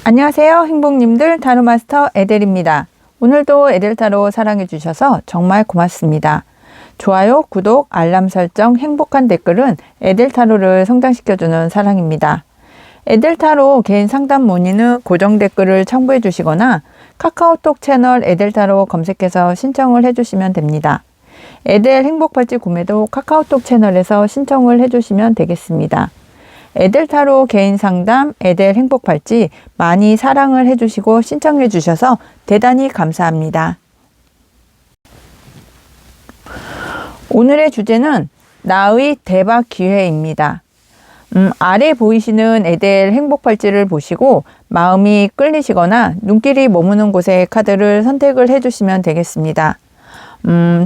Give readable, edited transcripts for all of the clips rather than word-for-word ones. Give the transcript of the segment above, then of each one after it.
안녕하세요. 행복님들 타로마스터 에델입니다. 오늘도 에델타로 사랑해주셔서 정말 고맙습니다. 좋아요, 구독, 알람 설정, 행복한 댓글은 에델타로를 성장시켜주는 사랑입니다. 에델타로 개인 상담 문의는 고정 댓글을 첨부해 주시거나 카카오톡 채널 에델타로 검색해서 신청을 해주시면 됩니다. 에델 행복팔찌 구매도 카카오톡 채널에서 신청을 해주시면 되겠습니다. 에델타로 개인 상담, 에델 행복팔찌 많이 사랑을 해주시고 신청해 주셔서 대단히 감사합니다. 오늘의 주제는 나의 대박 기회입니다. 아래 보이시는 에델 행복팔찌를 보시고 마음이 끌리시거나 눈길이 머무는 곳의 카드를 선택을 해주시면 되겠습니다.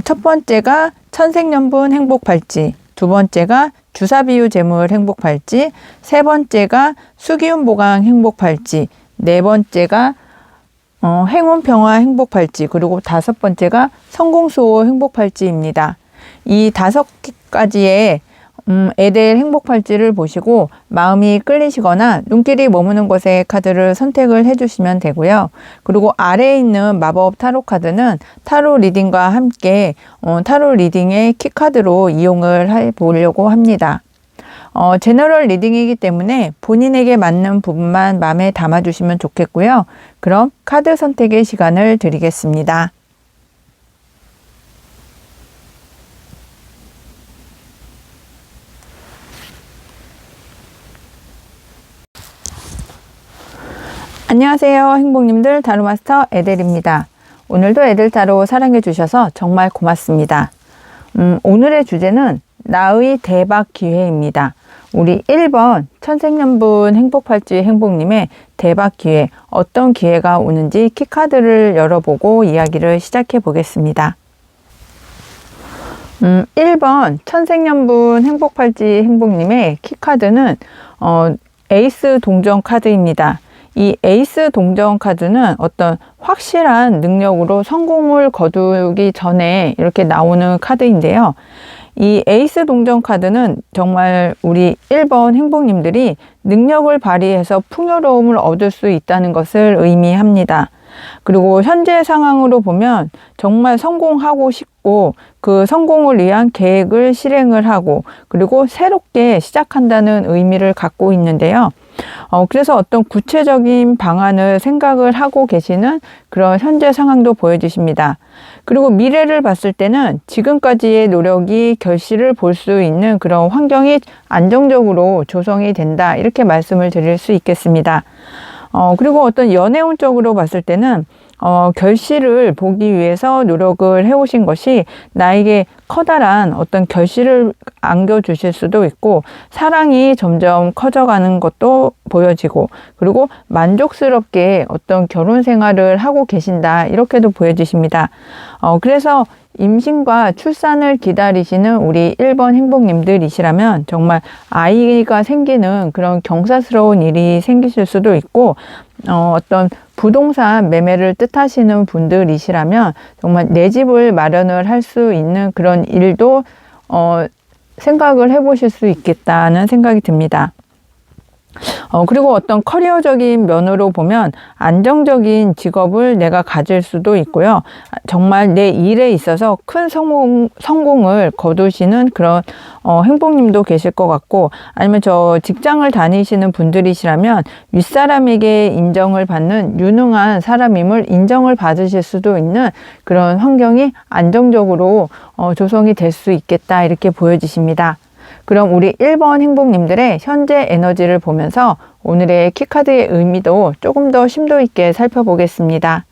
첫 번째가 천생연분 행복팔찌, 두 번째가 주사비유 재물 행복팔찌, 세 번째가 수기운 보강 행복팔찌, 네 번째가 행운 평화 행복팔찌, 그리고 다섯 번째가 성공수호 행복팔찌입니다. 이 다섯 가지의 에델 행복팔찌를 보시고 마음이 끌리시거나 눈길이 머무는 곳의 카드를 선택을 해주시면 되고요. 그리고 아래에 있는 마법 타로 카드는 타로 리딩과 함께 타로 리딩의 키카드로 이용을 해보려고 합니다. 제너럴 리딩이기 때문에 본인에게 맞는 부분만 마음에 담아주시면 좋겠고요. 그럼 카드 선택의 시간을 드리겠습니다. 안녕하세요. 행복님들 타로마스터 에델입니다. 오늘도 에델타로 사랑해 주셔서 정말 고맙습니다. 오늘의 주제는 나의 대박 기회입니다. 우리 1번 천생연분 행복팔찌 행복님의 대박 기회, 어떤 기회가 오는지 키카드를 열어보고 이야기를 시작해 보겠습니다. 1번 천생연분 행복팔찌 행복님의 키카드는 에이스 동전 카드입니다. 이 에이스 동전 카드는 어떤 확실한 능력으로 성공을 거두기 전에 이렇게 나오는 카드인데요. 이 에이스 동전 카드는 정말 우리 1번 행복님들이 능력을 발휘해서 풍요로움을 얻을 수 있다는 것을 의미합니다. 그리고 현재 상황으로 보면 정말 성공하고 싶고 그 성공을 위한 계획을 실행을 하고 그리고 새롭게 시작한다는 의미를 갖고 있는데요. 그래서 어떤 구체적인 방안을 생각을 하고 계시는 그런 현재 상황도 보여주십니다. 그리고 미래를 봤을 때는 지금까지의 노력이 결실을 볼 수 있는 그런 환경이 안정적으로 조성이 된다, 이렇게 말씀을 드릴 수 있겠습니다. 그리고 어떤 연애운적으로 봤을 때는 결실을 보기 위해서 노력을 해오신 것이 나에게 커다란 어떤 결실을 안겨주실 수도 있고 사랑이 점점 커져가는 것도 보여지고 그리고 만족스럽게 어떤 결혼 생활을 하고 계신다, 이렇게도 보여지십니다. 그래서 임신과 출산을 기다리시는 우리 1번 행복님들이시라면 정말 아이가 생기는 그런 경사스러운 일이 생기실 수도 있고 어떤 부동산 매매를 뜻하시는 분들이시라면 정말 내 집을 마련을 할 수 있는 그런 일도 생각을 해보실 수 있겠다는 생각이 듭니다. 그리고 어떤 커리어적인 면으로 보면 안정적인 직업을 내가 가질 수도 있고요. 정말 내 일에 있어서 큰 성공을 거두시는 그런 행복님도 계실 것 같고, 아니면 저 직장을 다니시는 분들이시라면 윗사람에게 인정을 받는 유능한 사람임을 인정을 받으실 수도 있는 그런 환경이 안정적으로 조성이 될 수 있겠다, 이렇게 보여지십니다. 그럼 우리 1번 행복님들의 현재 에너지를 보면서 오늘의 키카드의 의미도 조금 더 심도 있게 살펴보겠습니다.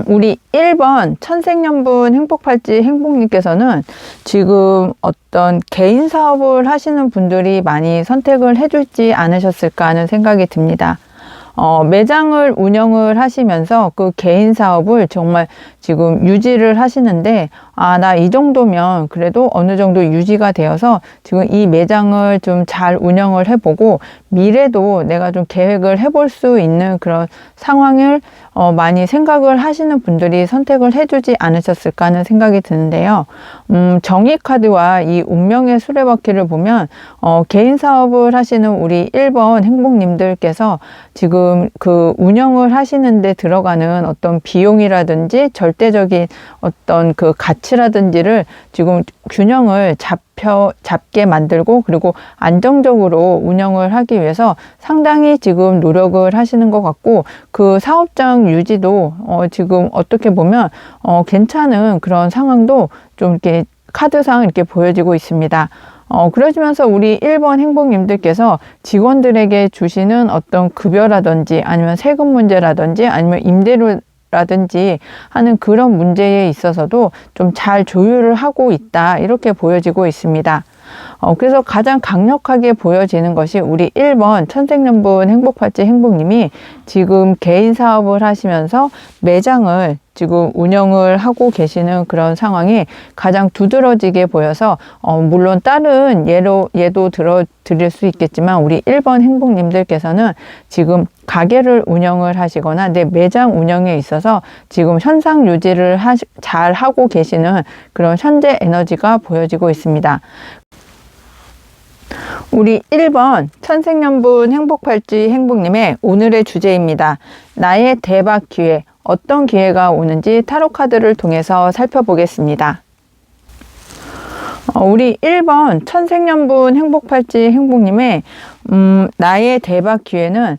우리 1번 천생연분 행복팔찌 행복님께서는 지금 어떤 개인 사업을 하시는 분들이 많이 선택을 해주지 않으셨을까 하는 생각이 듭니다. 매장을 운영을 하시면서 그 개인 사업을 정말 지금 유지를 하시는데 나 이 정도면 그래도 어느 정도 유지가 되어서 지금 이 매장을 좀 잘 운영을 해보고 미래도 내가 좀 계획을 해볼 수 있는 그런 상황을 많이 생각을 하시는 분들이 선택을 해주지 않으셨을까 하는 생각이 드는데요. 정의카드와 이 운명의 수레바퀴를 보면 개인 사업을 하시는 우리 1번 행복님들께서 지금 그 운영을 하시는데 들어가는 어떤 비용이라든지 절대적인 어떤 그 가치라든지를 지금 균형을 잡게 만들고 그리고 안정적으로 운영을 하기 위해서 상당히 지금 노력을 하시는 것 같고 그 사업장 유지도 지금 어떻게 보면 괜찮은 그런 상황도 좀 이렇게 카드상 이렇게 보여지고 있습니다. 그러시면서 우리 1번 행복님들께서 직원들에게 주시는 어떤 급여라든지 아니면 세금 문제라든지 아니면 임대료 라든지 하는 그런 문제에 있어서도 좀 잘 조율을 하고 있다 이렇게 보여지고 있습니다. 그래서 가장 강력하게 보여지는 것이 우리 1번 천생연분 행복팔찌 행복님이 지금 개인 사업을 하시면서 매장을 지금 운영을 하고 계시는 그런 상황이 가장 두드러지게 보여서 물론 다른 예도 들어드릴 수 있겠지만 우리 1번 행복님들께서는 지금 가게를 운영을 하시거나 내 매장 운영에 있어서 지금 현상 유지를 잘 하고 계시는 그런 현재 에너지가 보여지고 있습니다. 우리 1번 천생연분 행복팔찌 행복님의 오늘의 주제입니다. 나의 대박 기회, 어떤 기회가 오는지 타로 카드를 통해서 살펴보겠습니다. 우리 1번 천생연분 행복팔찌 행복님의 나의 대박 기회는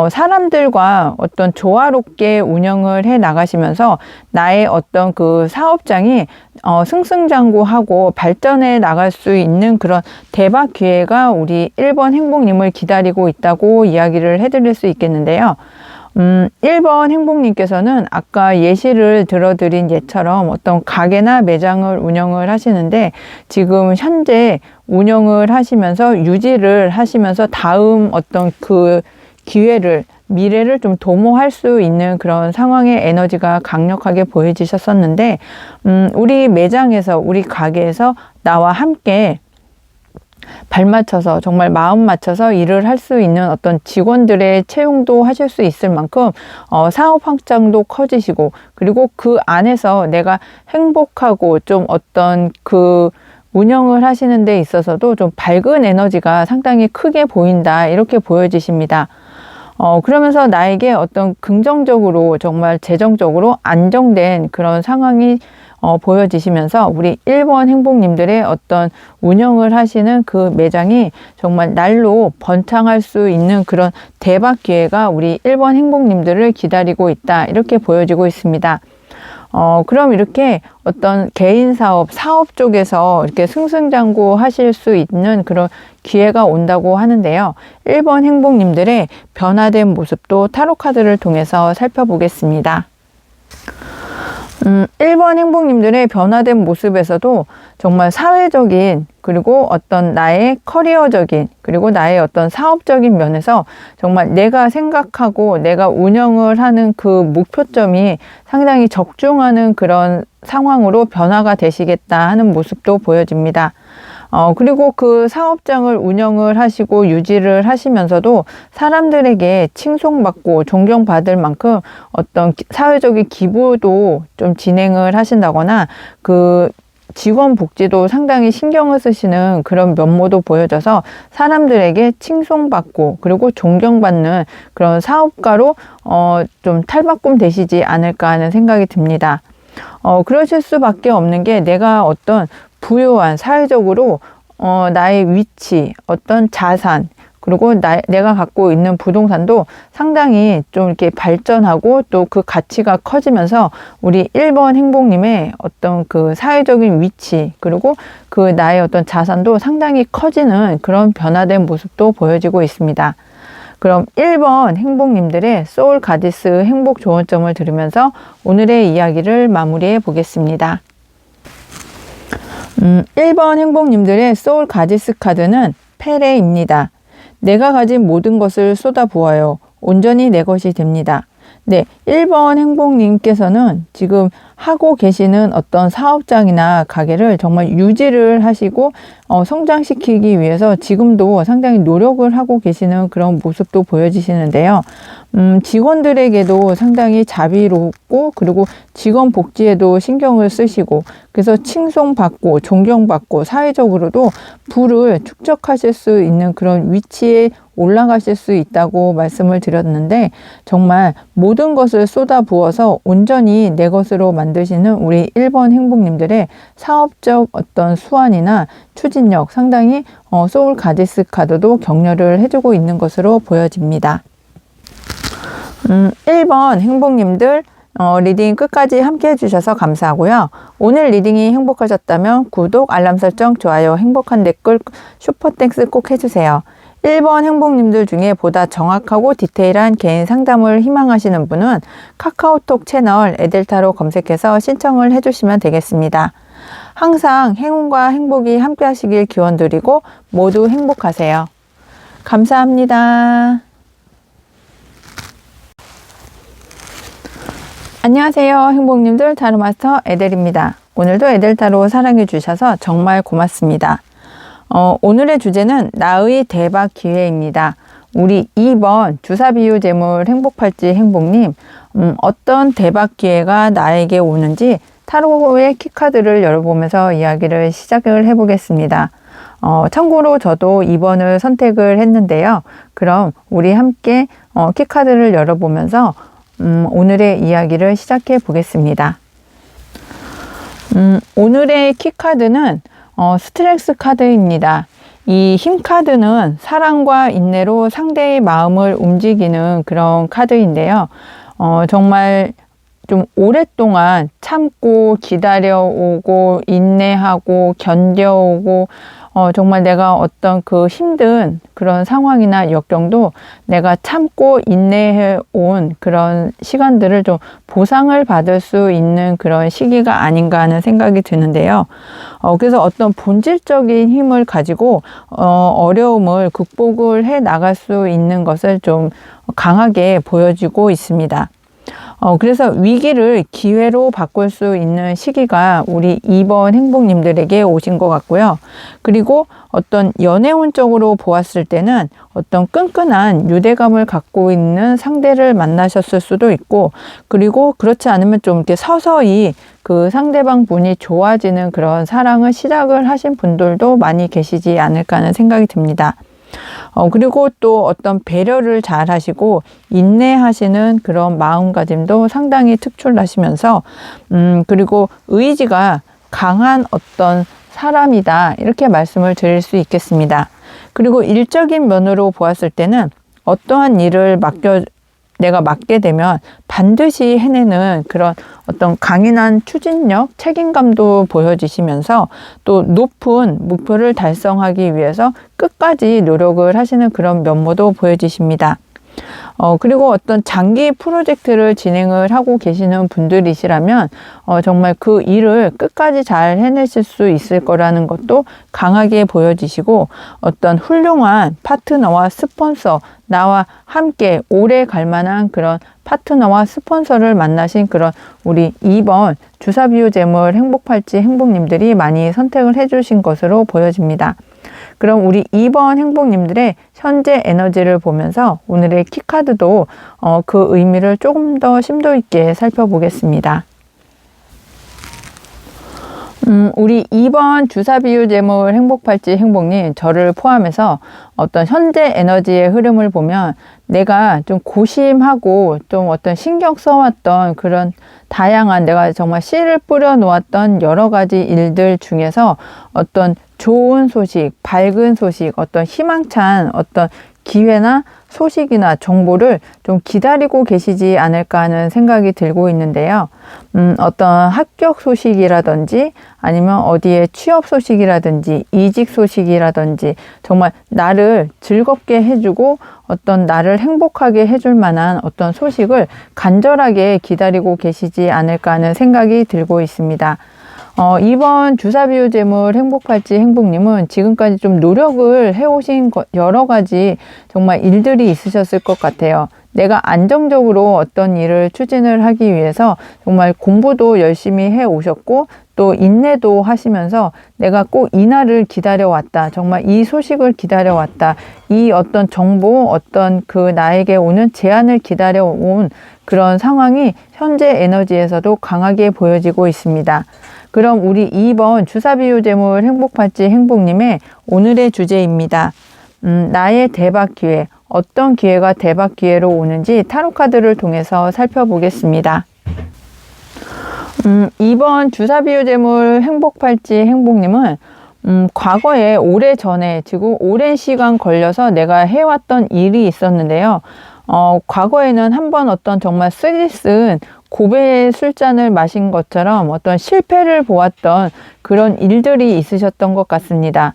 사람들과 어떤 조화롭게 운영을 해 나가시면서 나의 어떤 그 사업장이 승승장구하고 발전해 나갈 수 있는 그런 대박 기회가 우리 1번 행복님을 기다리고 있다고 이야기를 해드릴 수 있겠는데요. 1번 행복님께서는 아까 예시를 들어드린 예처럼 어떤 가게나 매장을 운영을 하시는데 지금 현재 운영을 하시면서 유지를 하시면서 다음 어떤 그 기회를 미래를 좀 도모할 수 있는 그런 상황의 에너지가 강력하게 보여지셨었는데 우리 매장에서 우리 가게에서 나와 함께 발 맞춰서 정말 마음 맞춰서 일을 할 수 있는 어떤 직원들의 채용도 하실 수 있을 만큼 사업 확장도 커지시고 그리고 그 안에서 내가 행복하고 좀 어떤 그 운영을 하시는 데 있어서도 좀 밝은 에너지가 상당히 크게 보인다 이렇게 보여지십니다. 그러면서 나에게 어떤 긍정적으로 정말 재정적으로 안정된 그런 상황이 보여지시면서 우리 1번 행복님들의 어떤 운영을 하시는 그 매장이 정말 날로 번창할 수 있는 그런 대박 기회가 우리 1번 행복님들을 기다리고 있다 이렇게 보여지고 있습니다. 그럼 이렇게 어떤 개인 사업 쪽에서 이렇게 승승장구 하실 수 있는 그런 기회가 온다고 하는데요. 1번 행복님들의 변화된 모습도 타로 카드를 통해서 살펴보겠습니다. 1번 행복님들의 변화된 모습에서도 정말 사회적인 그리고 어떤 나의 커리어적인 그리고 나의 어떤 사업적인 면에서 정말 내가 생각하고 내가 운영을 하는 그 목표점이 상당히 적중하는 그런 상황으로 변화가 되시겠다 하는 모습도 보여집니다. 그리고 그 사업장을 운영을 하시고 유지를 하시면서도 사람들에게 칭송받고 존경받을 만큼 어떤 사회적인 기부도 좀 진행을 하신다거나 그 직원 복지도 상당히 신경을 쓰시는 그런 면모도 보여져서 사람들에게 칭송받고 그리고 존경받는 그런 사업가로 좀 탈바꿈 되시지 않을까 하는 생각이 듭니다. 그러실 수밖에 없는 게 내가 어떤 부유한 사회적으로 나의 위치, 어떤 자산, 그리고 내가 갖고 있는 부동산도 상당히 좀 이렇게 발전하고 또 그 가치가 커지면서 우리 1번 행복님의 어떤 그 사회적인 위치, 그리고 그 나의 어떤 자산도 상당히 커지는 그런 변화된 모습도 보여지고 있습니다. 그럼 1번 행복님들의 소울 가디스 행복 조언점을 들으면서 오늘의 이야기를 마무리해 보겠습니다. 1번 행복님들의 소울 가디스 카드는 페레입니다. 내가 가진 모든 것을 쏟아부어요. 온전히 내 것이 됩니다. 네, 1번 행복님께서는 지금 하고 계시는 어떤 사업장이나 가게를 정말 유지를 하시고 성장시키기 위해서 지금도 상당히 노력을 하고 계시는 그런 모습도 보여지시는데요. 직원들에게도 상당히 자비롭고 그리고 직원 복지에도 신경을 쓰시고 그래서 칭송받고 존경받고 사회적으로도 부를 축적하실 수 있는 그런 위치에 올라가실 수 있다고 말씀을 드렸는데 정말 모든 것을 쏟아부어서 온전히 내 것으로 만드시는 우리 1번 행복님들의 사업적 어떤 수완이나 추진력 상당히 소울 가디스 카드도 격려를 해주고 있는 것으로 보여집니다. 1번 행복님들 리딩 끝까지 함께 해주셔서 감사하고요. 오늘 리딩이 행복하셨다면 구독, 알람 설정, 좋아요, 행복한 댓글, 슈퍼땡스 꼭 해주세요. 1번 행복님들 중에 보다 정확하고 디테일한 개인 상담을 희망하시는 분은 카카오톡 채널 에델타로 검색해서 신청을 해주시면 되겠습니다. 항상 행운과 행복이 함께 하시길 기원드리고 모두 행복하세요. 감사합니다. 안녕하세요. 행복님들 타로마스터 에델입니다. 오늘도 에델타로 사랑해 주셔서 정말 고맙습니다. 오늘의 주제는 나의 대박 기회입니다. 우리 2번 주사비유 재물 행복팔찌 행복님 어떤 대박 기회가 나에게 오는지 타로의 키카드를 열어보면서 이야기를 시작을 해보겠습니다. 참고로 저도 2번을 선택을 했는데요. 그럼 우리 함께 키카드를 열어보면서 오늘의 이야기를 시작해 보겠습니다. 오늘의 키카드는 스트렝스 카드입니다. 이 힘 카드는 사랑과 인내로 상대의 마음을 움직이는 그런 카드인데요. 정말 좀 오랫동안 참고 기다려오고 인내하고 견뎌오고 정말 내가 어떤 그 힘든 그런 상황이나 역경도 내가 참고 인내해 온 그런 시간들을 좀 보상을 받을 수 있는 그런 시기가 아닌가 하는 생각이 드는데요. 그래서 어떤 본질적인 힘을 가지고 어려움을 극복을 해 나갈 수 있는 것을 좀 강하게 보여주고 있습니다. 그래서 위기를 기회로 바꿀 수 있는 시기가 우리 2번 행복님들에게 오신 것 같고요. 그리고 어떤 연애운적으로 보았을 때는 어떤 끈끈한 유대감을 갖고 있는 상대를 만나셨을 수도 있고, 그리고 그렇지 않으면 좀 이렇게 서서히 그 상대방 분이 좋아지는 그런 사랑을 시작을 하신 분들도 많이 계시지 않을까 하는 생각이 듭니다. 그리고 또 어떤 배려를 잘 하시고 인내하시는 그런 마음가짐도 상당히 특출나시면서 그리고 의지가 강한 어떤 사람이다, 이렇게 말씀을 드릴 수 있겠습니다. 그리고 일적인 면으로 보았을 때는 어떠한 일을 내가 맡게 되면 반드시 해내는 그런 어떤 강인한 추진력, 책임감도 보여지시면서 또 높은 목표를 달성하기 위해서 끝까지 노력을 하시는 그런 면모도 보여지십니다. 그리고 어떤 장기 프로젝트를 진행을 하고 계시는 분들이시라면 정말 그 일을 끝까지 잘 해내실 수 있을 거라는 것도 강하게 보여지시고, 어떤 훌륭한 파트너와 스폰서, 나와 함께 오래 갈 만한 그런 파트너와 스폰서를 만나신 그런 우리 2번 주사비유 재물 행복팔찌 행복님들이 많이 선택을 해주신 것으로 보여집니다. 그럼 우리 2번 행복님들의 현재 에너지를 보면서 오늘의 키카드도 그 의미를 조금 더 심도 있게 살펴보겠습니다. 우리 2번 주사비유 재물 행복팔찌 행복님, 저를 포함해서 어떤 현재 에너지의 흐름을 보면 내가 좀 고심하고 좀 어떤 신경 써왔던 그런 다양한, 내가 정말 씨를 뿌려 놓았던 여러 가지 일들 중에서 어떤 좋은 소식, 밝은 소식, 어떤 희망찬 어떤 기회나 소식이나 정보를 좀 기다리고 계시지 않을까 하는 생각이 들고 있는데요. 어떤 합격 소식이라든지 아니면 어디에 취업 소식이라든지 이직 소식이라든지 정말 나를 즐겁게 해주고 어떤 나를 행복하게 해줄 만한 어떤 소식을 간절하게 기다리고 계시지 않을까 하는 생각이 들고 있습니다. 이번 주사비유 재물 행복팔찌 행복님은 지금까지 좀 노력을 해오신 여러 가지 정말 일들이 있으셨을 것 같아요. 내가 안정적으로 어떤 일을 추진을 하기 위해서 정말 공부도 열심히 해 오셨고 또 인내도 하시면서 내가 꼭 이날을 기다려왔다. 정말 이 소식을 기다려왔다. 이 어떤 정보, 어떤 그 나에게 오는 제안을 기다려온 그런 상황이 현재 에너지에서도 강하게 보여지고 있습니다. 그럼 우리 2번 주사비유재물 행복팔찌 행복님의 오늘의 주제입니다. 나의 대박 기회. 어떤 기회가 대박 기회로 오는지 타로 카드를 통해서 살펴보겠습니다. 2번 주사비유재물 행복팔찌 행복님은 과거에 오래전에 지금 오랜 시간 걸려서 내가 해왔던 일이 있었는데요. 과거에는 한번 어떤 정말 쓰디쓴 고배의 술잔을 마신 것처럼 어떤 실패를 보았던 그런 일들이 있으셨던 것 같습니다.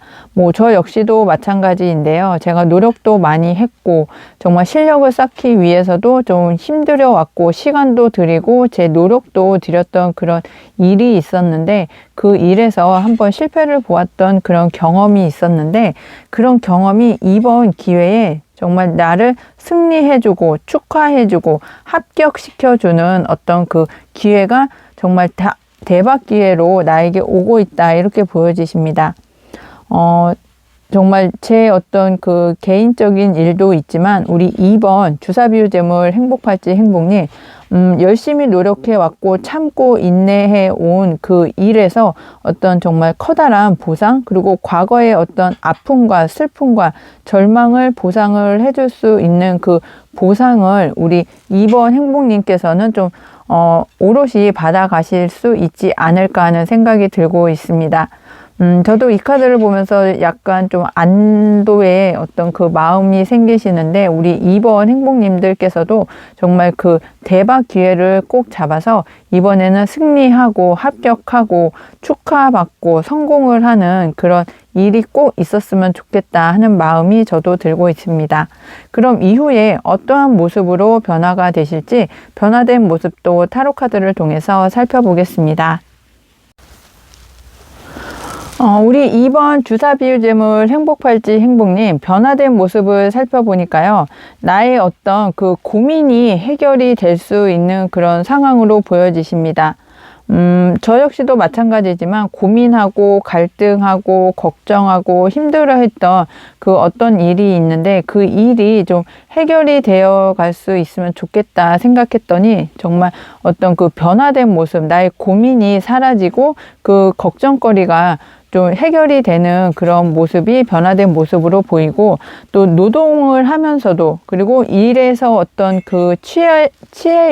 저 역시도 마찬가지인데요. 제가 노력도 많이 했고 정말 실력을 쌓기 위해서도 좀 힘들어 왔고 시간도 들이고 제 노력도 들였던 그런 일이 있었는데 그 일에서 한번 실패를 보았던 그런 경험이 있었는데 그런 경험이 이번 기회에 정말 나를 승리해주고 축하해주고 합격시켜주는 어떤 그 기회가 정말 대박 기회로 나에게 오고 있다 이렇게 보여지십니다. 정말 제 어떤 그 개인적인 일도 있지만 우리 2번 주사비유재물 행복팔찌 행복님 열심히 노력해 왔고 참고 인내해 온 그 일에서 어떤 정말 커다란 보상 그리고 과거의 어떤 아픔과 슬픔과 절망을 보상을 해줄 수 있는 그 보상을 우리 2번 행복님께서는 좀 오롯이 받아가실 수 있지 않을까 하는 생각이 들고 있습니다. 저도 이 카드를 보면서 약간 좀 안도의 어떤 그 마음이 생기시는데 우리 2번 행복님들께서도 정말 그 대박 기회를 꼭 잡아서 이번에는 승리하고 합격하고 축하받고 성공을 하는 그런 일이 꼭 있었으면 좋겠다 하는 마음이 저도 들고 있습니다. 그럼 이후에 어떠한 모습으로 변화가 되실지 변화된 모습도 타로 카드를 통해서 살펴보겠습니다. 우리 2번 주사비유재물 행복팔찌 행복님 변화된 모습을 살펴보니까요. 나의 어떤 그 고민이 해결이 될 수 있는 그런 상황으로 보여지십니다. 저 역시도 마찬가지지만 고민하고 갈등하고 걱정하고 힘들어했던 그 어떤 일이 있는데 그 일이 좀 해결이 되어 갈 수 있으면 좋겠다 생각했더니 정말 어떤 그 변화된 모습 나의 고민이 사라지고 그 걱정거리가 좀 해결이 되는 그런 모습이 변화된 모습으로 보이고 또 노동을 하면서도 그리고 일에서 어떤 그 취해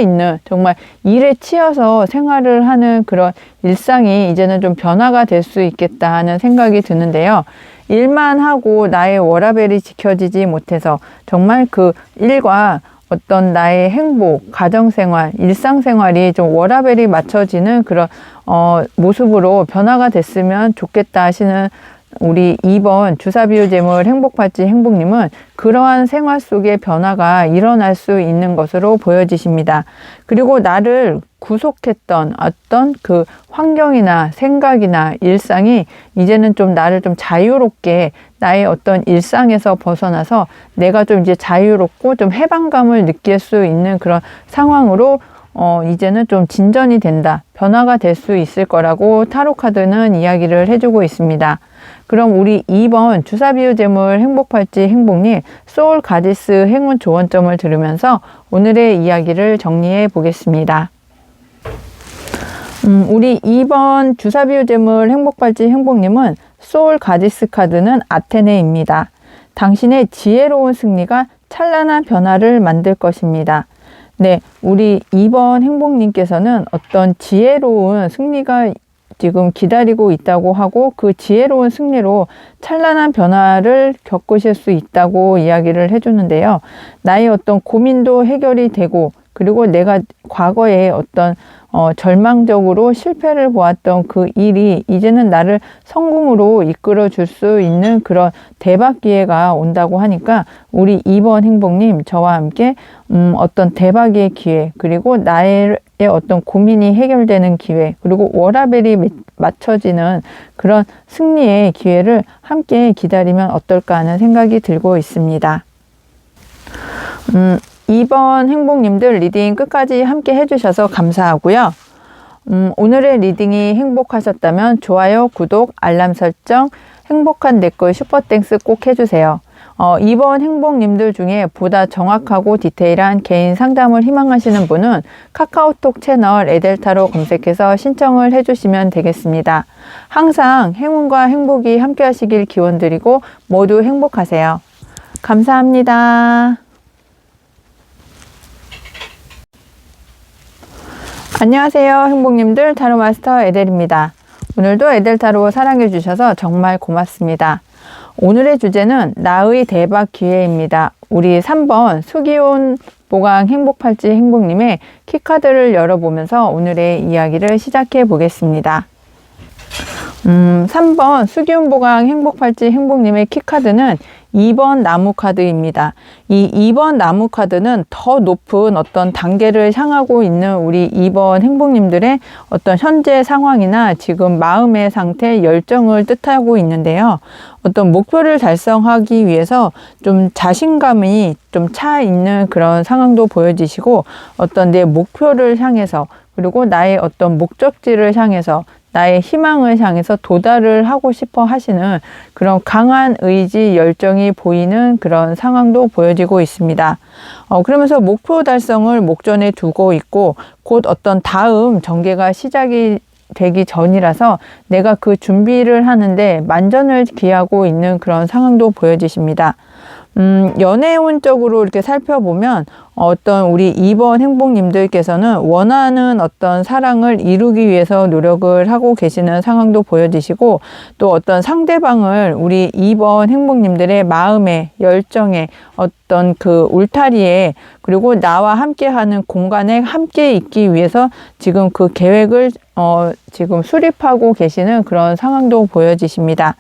있는 정말 일에 치여서 생활을 하는 그런 일상이 이제는 좀 변화가 될 수 있겠다 하는 생각이 드는데요. 일만 하고 나의 워라밸이 지켜지지 못해서 정말 그 일과 어떤 나의 행복, 가정생활, 일상생활이 좀 워라밸이 맞춰지는 그런 모습으로 변화가 됐으면 좋겠다 하시는 우리 2번 주사비유재물 행복팔찌 행복님은 그러한 생활 속의 변화가 일어날 수 있는 것으로 보여지십니다. 그리고 나를 구속했던 어떤 그 환경이나 생각이나 일상이 이제는 좀 나를 좀 자유롭게 나의 어떤 일상에서 벗어나서 내가 좀 이제 자유롭고 좀 해방감을 느낄 수 있는 그런 상황으로 이제는 좀 진전이 된다. 변화가 될 수 있을 거라고 타로 카드는 이야기를 해주고 있습니다. 그럼 우리 2번 주사비유재물 행복팔찌 행복님 소울 가디스 행운 조언점을 들으면서 오늘의 이야기를 정리해 보겠습니다. 우리 2번 주사비유재물 행복팔찌 행복님은 소울 가디스 카드는 아테네입니다. 당신의 지혜로운 승리가 찬란한 변화를 만들 것입니다. 네, 우리 2번 행복님께서는 어떤 지혜로운 승리가 지금 기다리고 있다고 하고 그 지혜로운 승리로 찬란한 변화를 겪으실 수 있다고 이야기를 해주는데요. 나의 어떤 고민도 해결이 되고 그리고 내가 과거에 어떤 절망적으로 실패를 보았던 그 일이 이제는 나를 성공으로 이끌어 줄 수 있는 그런 대박 기회가 온다고 하니까 우리 2번 행복님 저와 함께 어떤 대박의 기회 그리고 나의 어떤 고민이 해결되는 기회 그리고 워라밸이 맞춰지는 그런 승리의 기회를 함께 기다리면 어떨까 하는 생각이 들고 있습니다. 2번 행복님들 리딩 끝까지 함께 해주셔서 감사하고요. 오늘의 리딩이 행복하셨다면 좋아요, 구독, 알람 설정, 행복한 댓글, 슈퍼땡스 꼭 해주세요. 2번 행복님들 중에 보다 정확하고 디테일한 개인 상담을 희망하시는 분은 카카오톡 채널 에델타로 검색해서 신청을 해주시면 되겠습니다. 항상 행운과 행복이 함께 하시길 기원드리고 모두 행복하세요. 감사합니다. 안녕하세요, 행복님들. 타로 마스터 에델입니다. 오늘도 에델타로 사랑해 주셔서 정말 고맙습니다. 오늘의 주제는 나의 대박 기회입니다. 우리 3번 수기온 보강 행복팔찌 행복님의 키카드를 열어보면서 오늘의 이야기를 시작해 보겠습니다. 3번 수기온 보강 행복팔찌 행복님의 키카드는 2번 나무 카드입니다. 이 2번 나무 카드는 더 높은 어떤 단계를 향하고 있는 우리 2번 행복님들의 어떤 현재 상황이나 지금 마음의 상태, 열정을 뜻하고 있는데요. 어떤 목표를 달성하기 위해서 좀 자신감이 좀 차 있는 그런 상황도 보여지시고, 어떤 내 목표를 향해서, 그리고 나의 어떤 목적지를 향해서, 나의 희망을 향해서 도달을 하고 싶어 하시는 그런 강한 의지, 열정이 보이는 그런 상황도 보여지고 있습니다. 그러면서 목표 달성을 목전에 두고 있고, 곧 어떤 다음 전개가 시작이 되기 전이라서 내가 그 준비를 하는데 만전을 기하고 있는 그런 상황도 보여지십니다. 연애운적으로 이렇게 살펴보면 어떤 우리 2번 행복님들께서는 원하는 어떤 사랑을 이루기 위해서 노력을 하고 계시는 상황도 보여지시고, 또 어떤 상대방을 우리 2번 행복님들의 마음에, 열정에, 어떤 그 울타리에, 그리고 나와 함께하는 공간에 함께 있기 위해서 지금 그 계획을 지금 수립하고 계시는 그런 상황도 보여지십니다.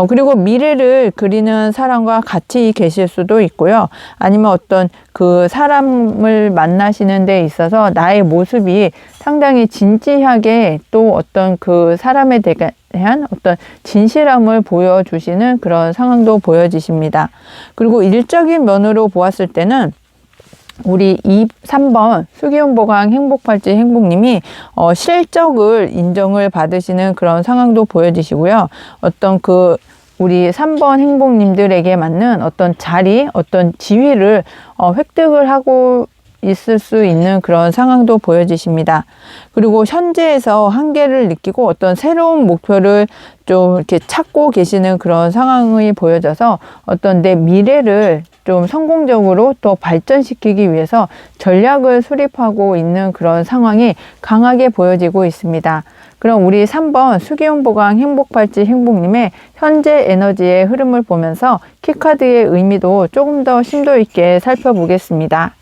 그리고 미래를 그리는 사람과 같이 계실 수도 있고요. 아니면 어떤 그 사람을 만나시는 데 있어서 나의 모습이 상당히 진지하게, 또 어떤 그 사람에 대한 어떤 진실함을 보여주시는 그런 상황도 보여지십니다. 그리고 일적인 면으로 보았을 때는 우리 3번 수기온 보강 행복팔찌 행복님이 실적을 인정을 받으시는 그런 상황도 보여지시고요. 어떤 그 우리 3번 행복님들에게 맞는 어떤 자리, 어떤 지위를 획득을 하고 있을 수 있는 그런 상황도 보여지십니다. 그리고 현재에서 한계를 느끼고 어떤 새로운 목표를 좀 이렇게 찾고 계시는 그런 상황이 보여져서 어떤 내 미래를 좀 성공적으로 또 발전시키기 위해서 전략을 수립하고 있는 그런 상황이 강하게 보여지고 있습니다. 그럼 우리 3번 수기온 보강 행복팔찌 행복님의 현재 에너지의 흐름을 보면서 키카드의 의미도 조금 더 심도 있게 살펴보겠습니다.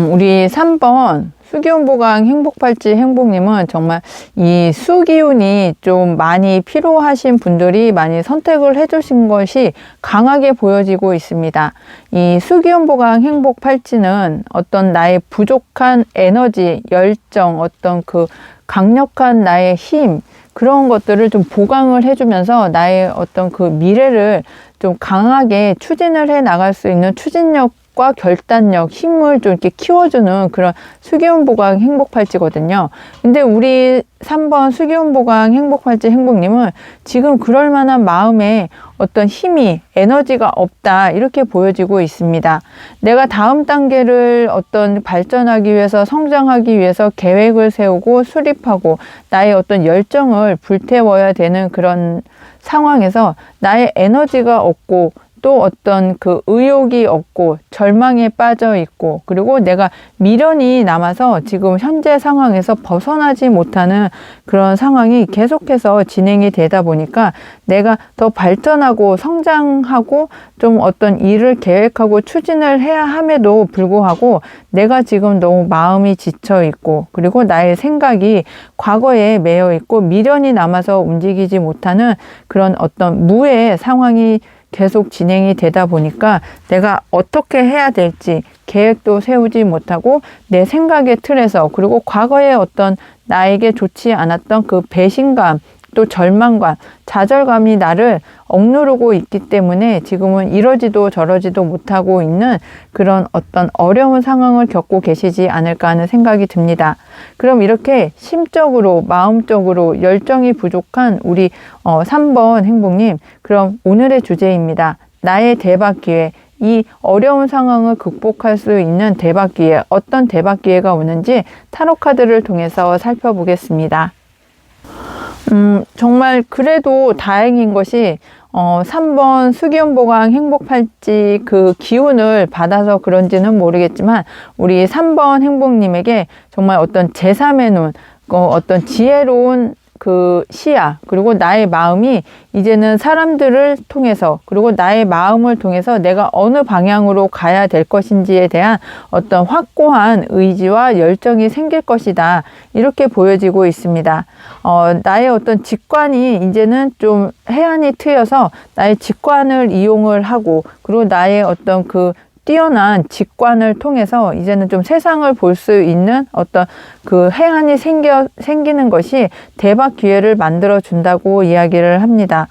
우리 3번 수기온 보강 행복팔찌 행복님은 정말 이 수기운이 좀 많이 필요하신 분들이 많이 선택을 해주신 것이 강하게 보여지고 있습니다. 이 수기온 보강 행복팔찌는 어떤 나의 부족한 에너지, 열정, 어떤 그 강력한 나의 힘, 그런 것들을 좀 보강을 해주면서 나의 어떤 그 미래를 좀 강하게 추진을 해 나갈 수 있는 추진력 과 결단력, 힘을 좀 이렇게 키워주는 그런 수기온 보강 행복팔찌거든요. 근데 우리 3번 수기온 보강 행복팔찌 행복님은 지금 그럴 만한 마음에 어떤 힘이, 에너지가 없다, 이렇게 보여지고 있습니다. 내가 다음 단계를 어떤 발전하기 위해서, 성장하기 위해서 계획을 세우고 수립하고 나의 어떤 열정을 불태워야 되는 그런 상황에서 나의 에너지가 없고, 또 어떤 그 의욕이 없고 절망에 빠져 있고, 그리고 내가 미련이 남아서 지금 현재 상황에서 벗어나지 못하는 그런 상황이 계속해서 진행이 되다 보니까 내가 더 발전하고 성장하고 좀 어떤 일을 계획하고 추진을 해야 함에도 불구하고 내가 지금 너무 마음이 지쳐 있고, 그리고 나의 생각이 과거에 매여 있고 미련이 남아서 움직이지 못하는 그런 어떤 무의 상황이 계속 진행이 되다 보니까 내가 어떻게 해야 될지 계획도 세우지 못하고 내 생각의 틀에서, 그리고 과거에 어떤 나에게 좋지 않았던 그 배신감, 또 절망감, 좌절감이 나를 억누르고 있기 때문에 지금은 이러지도 저러지도 못하고 있는 그런 어떤 어려운 상황을 겪고 계시지 않을까 하는 생각이 듭니다. 그럼 이렇게 심적으로, 마음적으로 열정이 부족한 우리 3번 행복님, 그럼 오늘의 주제입니다. 나의 대박 기회. 이 어려운 상황을 극복할 수 있는 대박 기회, 어떤 대박 기회가 오는지 타로 카드를 통해서 살펴보겠습니다. 정말 그래도 다행인 것이 3번 수기운보강 행복팔찌 그 기운을 받아서 그런지는 모르겠지만 우리 3번 행복님에게 정말 어떤 제3의 눈, 어떤 지혜로운 그 시야, 그리고 나의 마음이 이제는 사람들을 통해서, 그리고 나의 마음을 통해서 내가 어느 방향으로 가야 될 것인지에 대한 어떤 확고한 의지와 열정이 생길 것이다, 이렇게 보여지고 있습니다. 나의 어떤 직관이 이제는 좀 해안이 트여서 나의 직관을 이용을 하고, 그리고 나의 어떤 그 뛰어난 직관을 통해서 이제는 좀 세상을 볼 수 있는 어떤 그 해안이 생기는 것이 대박 기회를 만들어 준다고 이야기를 합니다.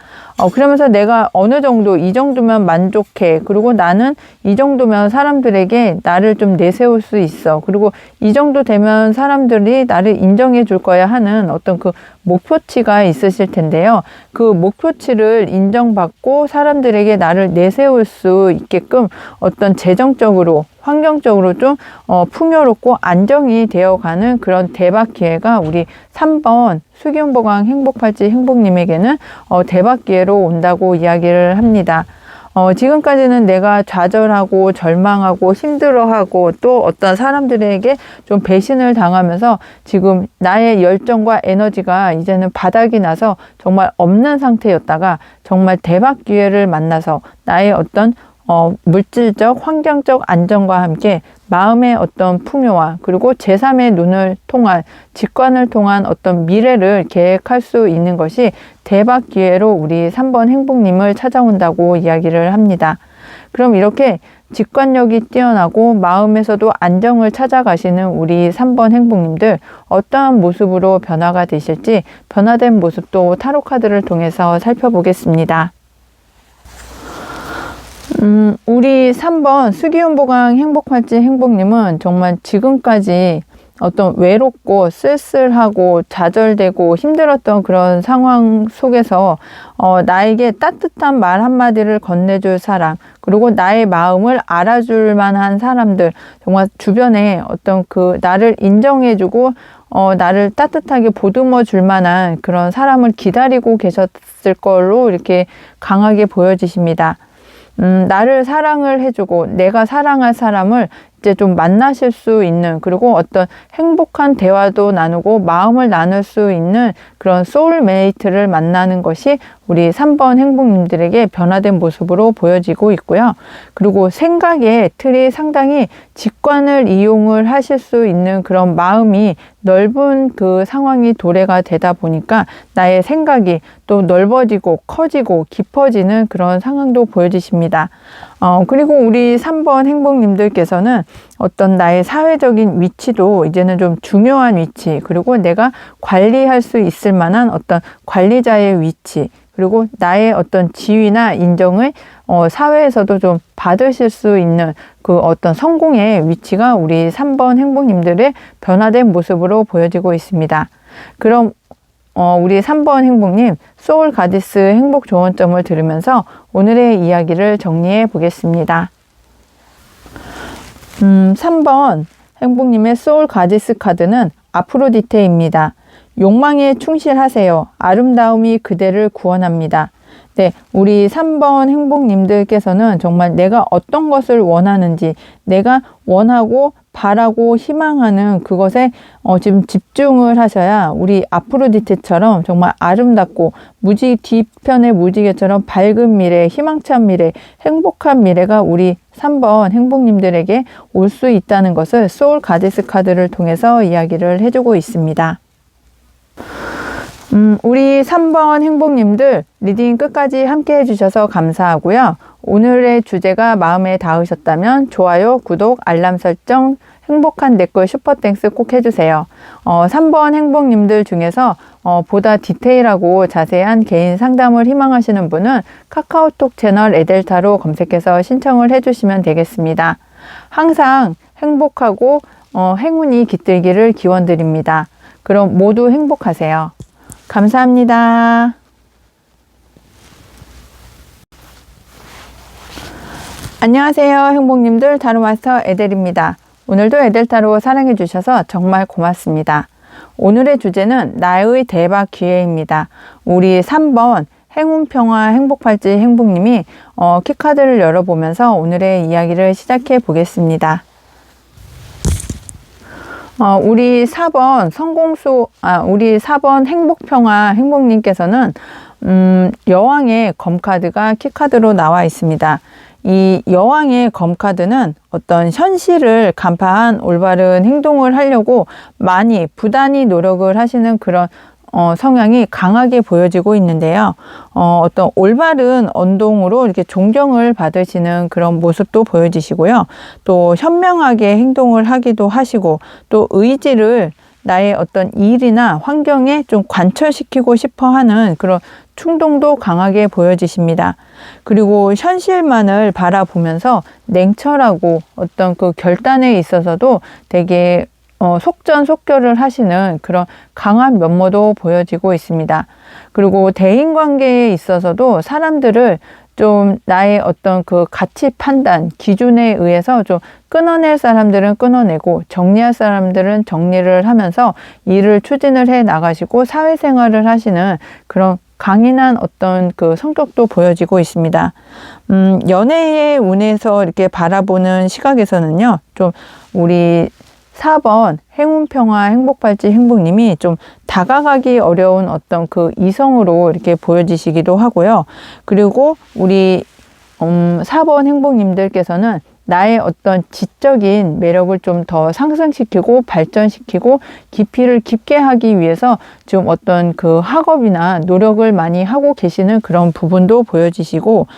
그러면서 내가 어느 정도, 이 정도면 만족해. 그리고 나는 이 정도면 사람들에게 나를 좀 내세울 수 있어. 그리고 이 정도 되면 사람들이 나를 인정해 줄 거야 하는 어떤 그 목표치가 있으실 텐데요. 그 목표치를 인정받고 사람들에게 나를 내세울 수 있게끔 어떤 재정적으로, 환경적으로 좀 풍요롭고 안정이 되어가는 그런 대박 기회가 우리 3번 수기운보강 행복팔찌 행복님에게는 대박 기회로 온다고 이야기를 합니다. 지금까지는 내가 좌절하고 절망하고 힘들어하고 또 어떤 사람들에게 좀 배신을 당하면서 지금 나의 열정과 에너지가 이제는 바닥이 나서 정말 없는 상태였다가 정말 대박 기회를 만나서 나의 어떤 물질적, 환경적 안정과 함께 마음의 어떤 풍요와 그리고 제3의 눈을 통한, 직관을 통한 어떤 미래를 계획할 수 있는 것이 대박 기회로 우리 3번 행복님을 찾아온다고 이야기를 합니다. 그럼 이렇게 직관력이 뛰어나고 마음에서도 안정을 찾아가시는 우리 3번 행복님들, 어떠한 모습으로 변화가 되실지 변화된 모습도 타로 카드를 통해서 살펴보겠습니다. 우리 3번 수기운보강 행복팔찌 행복님은 정말 지금까지 어떤 외롭고 쓸쓸하고 좌절되고 힘들었던 그런 상황 속에서 나에게 따뜻한 말 한마디를 건네줄 사람, 그리고 나의 마음을 알아줄 만한 사람들, 정말 주변에 어떤 그 나를 인정해주고 나를 따뜻하게 보듬어 줄 만한 그런 사람을 기다리고 계셨을 걸로 이렇게 강하게 보여지십니다. 나를 사랑을 해주고 내가 사랑할 사람을 이제 좀 만나실 수 있는, 그리고 어떤 행복한 대화도 나누고 마음을 나눌 수 있는 그런 소울메이트를 만나는 것이 우리 3번 행복님들에게 변화된 모습으로 보여지고 있고요. 그리고 생각의 틀이 상당히 직관을 이용을 하실 수 있는 그런 마음이 넓은 그 상황이 도래가 되다 보니까 나의 생각이 또 넓어지고 커지고 깊어지는 그런 상황도 보여지십니다. 그리고 우리 3번 행복님들께서는 어떤 나의 사회적인 위치도 이제는 좀 중요한 위치, 그리고 내가 관리할 수 있을 만한 어떤 관리자의 위치, 그리고 나의 어떤 지위나 인정을 사회에서도 좀 받으실 수 있는 그 어떤 성공의 위치가 우리 3번 행복님들의 변화된 모습으로 보여지고 있습니다. 그럼 우리 3번 행복님 소울 가디스 행복 조언점을 들으면서 오늘의 이야기를 정리해 보겠습니다. 3번 행복님의 소울 가디스 카드는 아프로디테입니다. 욕망에 충실하세요. 아름다움이 그대를 구원합니다. 네, 우리 3번 행복님들께서는 정말 내가 어떤 것을 원하는지, 내가 원하고 바라고 희망하는 그것에 지금 집중을 하셔야 우리 아프로디테처럼 정말 아름답고 뒤편의 무지개처럼 밝은 미래, 희망찬 미래, 행복한 미래가 우리 3번 행복님들에게 올 수 있다는 것을 소울 가디스 카드를 통해서 이야기를 해주고 있습니다. 우리 3번 행복님들 리딩 끝까지 함께 해주셔서 감사하고요. 오늘의 주제가 마음에 닿으셨다면 좋아요, 구독, 알람 설정, 행복한 댓글 슈퍼땡스 꼭 해주세요. 3번 행복님들 중에서 보다 디테일하고 자세한 개인 상담을 희망하시는 분은 카카오톡 채널 에델타로 검색해서 신청을 해주시면 되겠습니다. 항상 행복하고 행운이 깃들기를 기원드립니다. 그럼 모두 행복하세요. 감사합니다. 안녕하세요. 행복님들, 타로마스터 에델입니다. 오늘도 에델타로 사랑해주셔서 정말 고맙습니다. 오늘의 주제는 나의 대박 기회입니다. 우리 3번 행운평화 행복팔찌 행복님이 키카드를 열어보면서 오늘의 이야기를 시작해 보겠습니다. 우리 4번 우리 4번 행복평화 행복님께서는 여왕의 검카드가 키카드로 나와 있습니다. 이 여왕의 검카드는 어떤 현실을 간파한 올바른 행동을 하려고 많이 부단히 노력을 하시는 그런 성향이 강하게 보여지고 있는데요. 어떤 올바른 언동으로 이렇게 존경을 받으시는 그런 모습도 보여지시고요. 또 현명하게 행동을 하기도 하시고, 또 의지를 나의 어떤 일이나 환경에 좀 관철시키고 싶어 하는 그런 충동도 강하게 보여지십니다. 그리고 현실만을 바라보면서 냉철하고 어떤 그 결단에 있어서도 되게 속전속결을 하시는 그런 강한 면모도 보여지고 있습니다. 그리고 대인관계에 있어서도 사람들을 좀 나의 어떤 그 가치 판단, 기준에 의해서 좀 끊어낼 사람들은 끊어내고 정리할 사람들은 정리를 하면서 일을 추진을 해 나가시고 사회생활을 하시는 그런 강인한 어떤 그 성격도 보여지고 있습니다. 연애의 운에서 이렇게 바라보는 시각에서는요, 좀 우리 4번 행운평화 행복팔찌 행복님이 좀 다가가기 어려운 어떤 그 이성으로 이렇게 보여지시기도 하고요. 그리고 우리 4번 행복님들께서는 나의 어떤 지적인 매력을 좀 더 상승시키고 발전시키고 깊이를 깊게 하기 위해서 좀 어떤 그 학업이나 노력을 많이 하고 계시는 그런 부분도 보여지시고,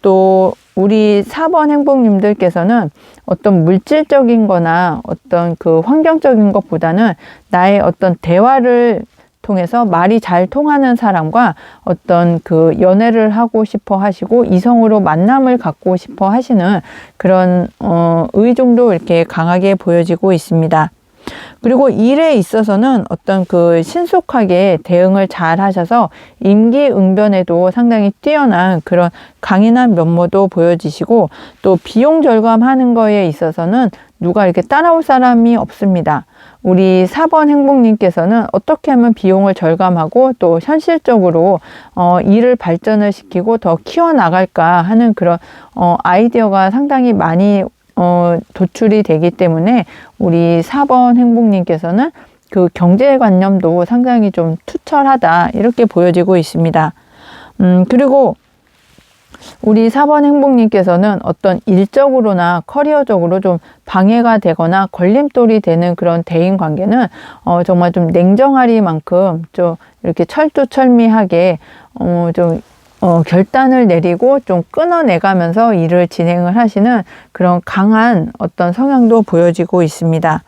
또 우리 4번 행복님들께서는 어떤 물질적인 거나 어떤 그 환경적인 것보다는 나의 어떤 대화를 통해서 말이 잘 통하는 사람과 어떤 그 연애를 하고 싶어 하시고 이성으로 만남을 갖고 싶어 하시는 그런 의중도 이렇게 강하게 보여지고 있습니다. 그리고 일에 있어서는 어떤 그 신속하게 대응을 잘 하셔서 임기응변에도 상당히 뛰어난 그런 강인한 면모도 보여지시고, 또 비용 절감하는 거에 있어서는 누가 이렇게 따라올 사람이 없습니다. 우리 4번 행복님께서는 어떻게 하면 비용을 절감하고 또 현실적으로 일을 발전을 시키고 더 키워나갈까 하는 그런 아이디어가 상당히 많이 도출이 되기 때문에 우리 4번 행복님께서는 그 경제관념도 상당히 좀 투철하다, 이렇게 보여지고 있습니다. 그리고 우리 4번 행복님께서는 어떤 일적으로나 커리어적으로 좀 방해가 되거나 걸림돌이 되는 그런 대인관계는 정말 좀 냉정하리만큼 좀 이렇게 철두철미하게 좀 결단을 내리고 좀 끊어내가면서 일을 진행을 하시는 그런 강한 어떤 성향도 보여지고 있습니다.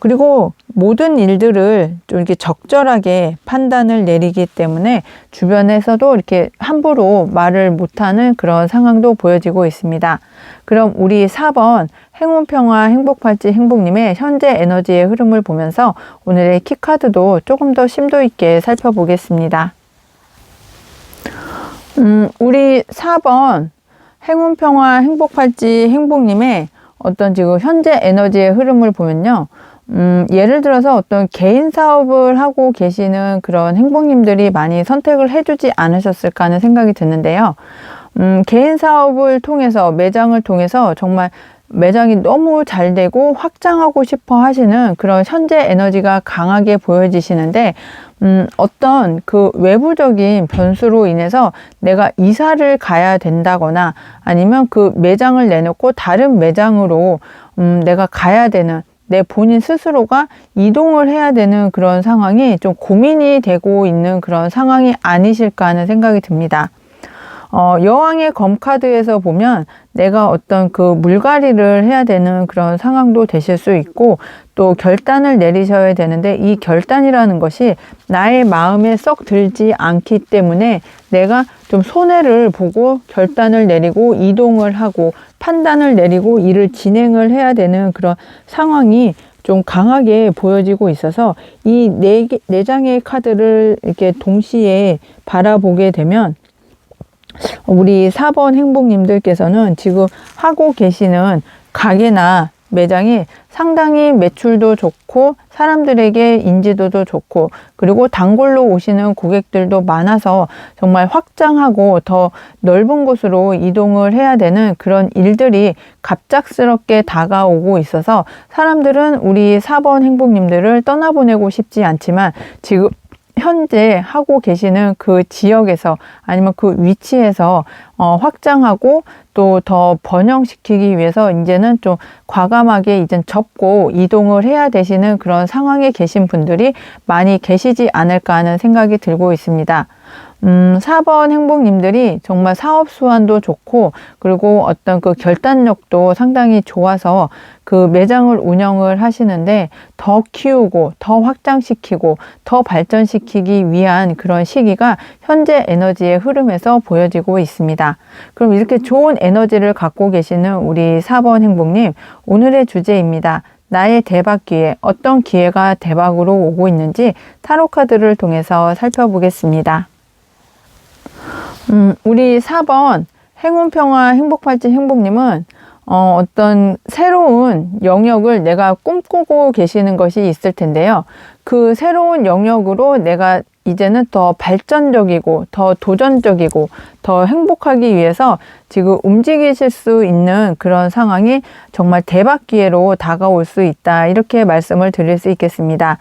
그리고 모든 일들을 좀 이렇게 적절하게 판단을 내리기 때문에 주변에서도 이렇게 함부로 말을 못하는 그런 상황도 보여지고 있습니다. 그럼 우리 4번 행운평화 행복팔찌 행복님의 현재 에너지의 흐름을 보면서 오늘의 키카드도 조금 더 심도 있게 살펴보겠습니다. 우리 4번 행운평화 행복팔찌 행복님의 어떤 지금 현재 에너지의 흐름을 보면요. 예를 들어서 어떤 개인 사업을 하고 계시는 그런 행복님들이 많이 선택을 해주지 않으셨을까 하는 생각이 드는데요. 개인 사업을 통해서, 매장을 통해서 정말 매장이 너무 잘 되고 확장하고 싶어 하시는 그런 현재 에너지가 강하게 보여지시는데, 어떤 그 외부적인 변수로 인해서 내가 이사를 가야 된다거나 아니면 그 매장을 내놓고 다른 매장으로 내가 가야 되는, 내 본인 스스로가 이동을 해야 되는 그런 상황이 좀 고민이 되고 있는 그런 상황이 아니실까 하는 생각이 듭니다. 여왕의 검 카드에서 보면 내가 어떤 그 물갈이를 해야 되는 그런 상황도 되실 수 있고, 또 결단을 내리셔야 되는데 이 결단이라는 것이 나의 마음에 썩 들지 않기 때문에 내가 좀 손해를 보고 결단을 내리고 이동을 하고 판단을 내리고 일을 진행을 해야 되는 그런 상황이 좀 강하게 보여지고 있어서 이 네 장의 카드를 이렇게 동시에 바라보게 되면 우리 4번 행복님들께서는 지금 하고 계시는 가게나 매장이 상당히 매출도 좋고 사람들에게 인지도도 좋고, 그리고 단골로 오시는 고객들도 많아서 정말 확장하고 더 넓은 곳으로 이동을 해야 되는 그런 일들이 갑작스럽게 다가오고 있어서 사람들은 우리 4번 행복님들을 떠나보내고 싶지 않지만 지금 현재 하고 계시는 그 지역에서 아니면 그 위치에서 확장하고 또 더 번영시키기 위해서 이제는 좀 과감하게 이젠 접고 이동을 해야 되시는 그런 상황에 계신 분들이 많이 계시지 않을까 하는 생각이 들고 있습니다. 4번 행복님들이 정말 사업 수완도 좋고, 그리고 어떤 그 결단력도 상당히 좋아서 그 매장을 운영을 하시는데 더 키우고 더 확장시키고 더 발전시키기 위한 그런 시기가 현재 에너지의 흐름에서 보여지고 있습니다. 그럼 이렇게 좋은 에너지를 갖고 계시는 우리 4번 행복님, 오늘의 주제입니다. 나의 대박 기회, 어떤 기회가 대박으로 오고 있는지 타로 카드를 통해서 살펴보겠습니다. 우리 4번 행운평화 행복팔찌 행복님은 어떤 새로운 영역을 내가 꿈꾸고 계시는 것이 있을 텐데요. 그 새로운 영역으로 내가 이제는 더 발전적이고 더 도전적이고 더 행복하기 위해서 지금 움직이실 수 있는 그런 상황이 정말 대박 기회로 다가올 수 있다, 이렇게 말씀을 드릴 수 있겠습니다.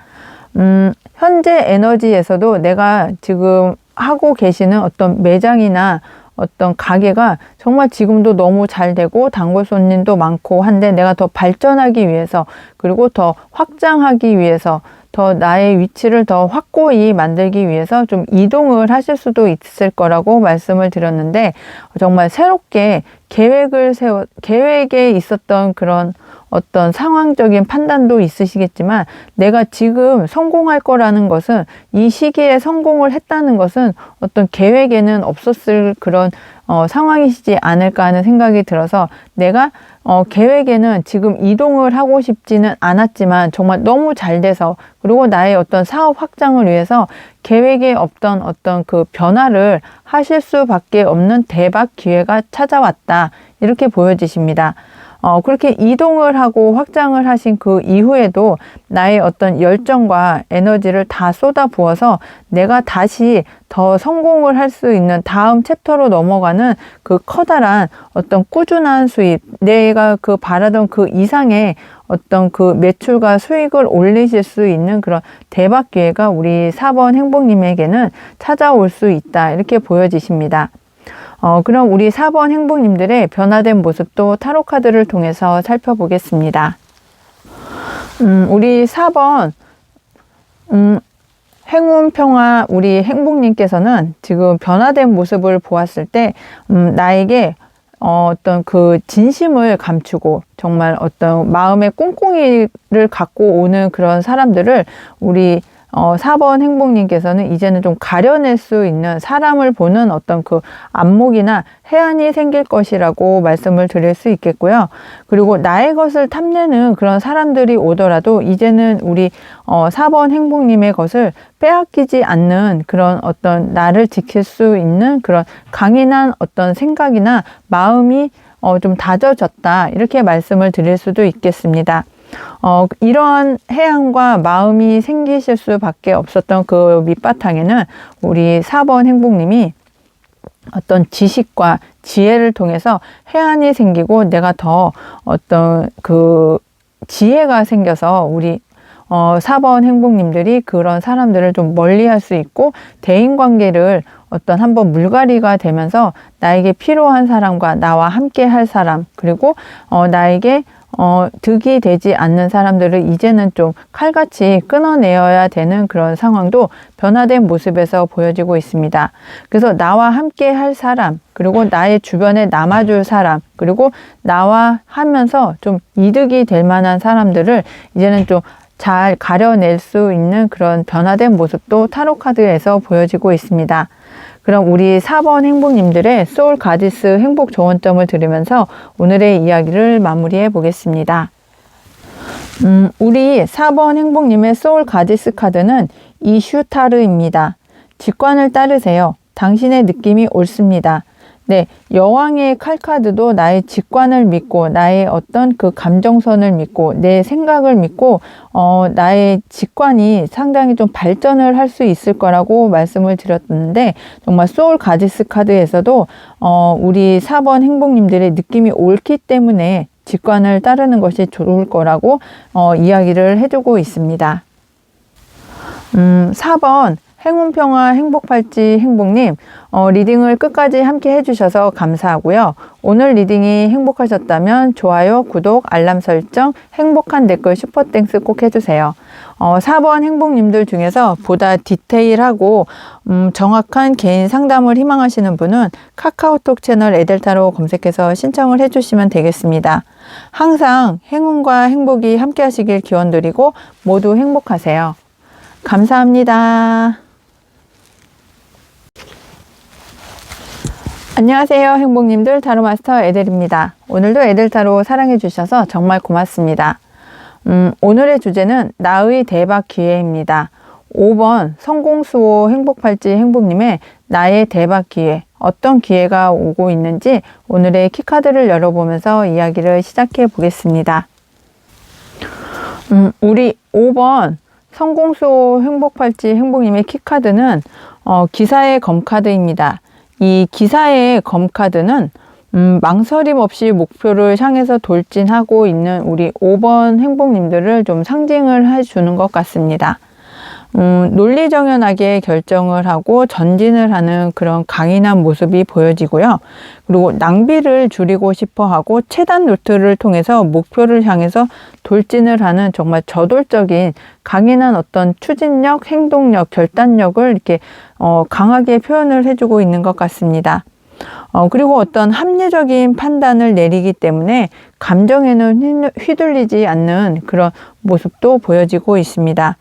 현재 에너지에서도 내가 지금 하고 계시는 어떤 매장이나 어떤 가게가 정말 지금도 너무 잘 되고 단골 손님도 많고 한데 내가 더 발전하기 위해서, 그리고 더 확장하기 위해서, 더 나의 위치를 더 확고히 만들기 위해서 좀 이동을 하실 수도 있을 거라고 말씀을 드렸는데, 정말 새롭게 계획에 있었던 그런 어떤 상황적인 판단도 있으시겠지만 내가 지금 성공할 거라는 것은, 이 시기에 성공을 했다는 것은 어떤 계획에는 없었을 그런 상황이시지 않을까 하는 생각이 들어서, 내가 계획에는 지금 이동을 하고 싶지는 않았지만 정말 너무 잘 돼서, 그리고 나의 어떤 사업 확장을 위해서 계획에 없던 어떤 그 변화를 하실 수밖에 없는 대박 기회가 찾아왔다, 이렇게 보여지십니다. 그렇게 이동을 하고 확장을 하신 그 이후에도 나의 어떤 열정과 에너지를 다 쏟아 부어서 내가 다시 더 성공을 할 수 있는 다음 챕터로 넘어가는 그 커다란 어떤 꾸준한 수입, 내가 그 바라던 그 이상의 어떤 그 매출과 수익을 올리실 수 있는 그런 대박 기회가 우리 4번 행복님에게는 찾아올 수 있다, 이렇게 보여지십니다. 그럼 우리 4번 행복님들의 변화된 모습도 타로 카드를 통해서 살펴보겠습니다. 우리 4번 행운평화 우리 행복님께서는 지금 변화된 모습을 보았을 때 나에게 어떤 그 진심을 감추고 정말 어떤 마음의 꿍꿍이를 갖고 오는 그런 사람들을 우리 4번 행복님께서는 이제는 좀 가려낼 수 있는, 사람을 보는 어떤 그 안목이나 해안이 생길 것이라고 말씀을 드릴 수 있겠고요. 그리고 나의 것을 탐내는 그런 사람들이 오더라도 이제는 우리 4번 행복님의 것을 빼앗기지 않는 그런 어떤 나를 지킬 수 있는 그런 강인한 어떤 생각이나 마음이 좀 다져졌다, 이렇게 말씀을 드릴 수도 있겠습니다. 이러한 해안과 마음이 생기실 수밖에 없었던 그 밑바탕에는 우리 4번 행복님이 어떤 지식과 지혜를 통해서 해안이 생기고 내가 더 어떤 그 지혜가 생겨서 우리 4번 행복님들이 그런 사람들을 좀 멀리 할 수 있고, 대인관계를 어떤 한번 물갈이가 되면서 나에게 필요한 사람과 나와 함께 할 사람, 그리고 나에게 득이 되지 않는 사람들을 이제는 좀 칼같이 끊어내어야 되는 그런 상황도 변화된 모습에서 보여지고 있습니다. 그래서 나와 함께 할 사람, 그리고 나의 주변에 남아줄 사람, 그리고 나와 하면서 좀 이득이 될 만한 사람들을 이제는 좀 잘 가려낼 수 있는 그런 변화된 모습도 타로 카드에서 보여지고 있습니다. 그럼 우리 4번 행복님들의 소울 가디스 행복 조언점을 들으면서 오늘의 이야기를 마무리해 보겠습니다. 우리 4번 행복님의 소울 가디스 카드는 이슈타르입니다. 직관을 따르세요. 당신의 느낌이 옳습니다. 네, 여왕의 칼카드도 나의 직관을 믿고, 나의 어떤 그 감정선을 믿고, 내 생각을 믿고, 나의 직관이 상당히 좀 발전을 할 수 있을 거라고 말씀을 드렸는데, 정말 소울 가디스 카드에서도, 우리 4번 행복님들의 느낌이 옳기 때문에 직관을 따르는 것이 좋을 거라고, 이야기를 해주고 있습니다. 4번 행운평화 행복팔찌 행복님, 리딩을 끝까지 함께 해주셔서 감사하고요. 오늘 리딩이 행복하셨다면 좋아요, 구독, 알람 설정, 행복한 댓글 슈퍼땡스 꼭 해주세요. 4번 행복님들 중에서 보다 디테일하고 정확한 개인 상담을 희망하시는 분은 카카오톡 채널 에델타로 검색해서 신청을 해주시면 되겠습니다. 항상 행운과 행복이 함께 하시길 기원드리고 모두 행복하세요. 감사합니다. 안녕하세요, 행복님들. 타로마스터 에델입니다. 오늘도 에델타로 사랑해 주셔서 정말 고맙습니다. 오늘의 주제는 나의 대박 기회입니다. 5번 성공수호 행복팔찌 행복님의 나의 대박 기회, 어떤 기회가 오고 있는지 오늘의 키카드를 열어보면서 이야기를 시작해 보겠습니다. 우리 5번 성공수호 행복팔찌 행복님의 키카드는 기사의 검카드입니다. 이 기사의 검카드는 망설임 없이 목표를 향해서 돌진하고 있는 우리 5번 행복님들을 좀 상징을 해주는 것 같습니다. 논리정연하게 결정을 하고 전진을 하는 그런 강인한 모습이 보여지고요. 그리고 낭비를 줄이고 싶어 하고 최단 루트를 통해서 목표를 향해서 돌진을 하는 정말 저돌적인 강인한 어떤 추진력, 행동력, 결단력을 이렇게 강하게 표현을 해주고 있는 것 같습니다. 그리고 어떤 합리적인 판단을 내리기 때문에 감정에는 휘둘리지 않는 그런 모습도 보여지고 있습니다.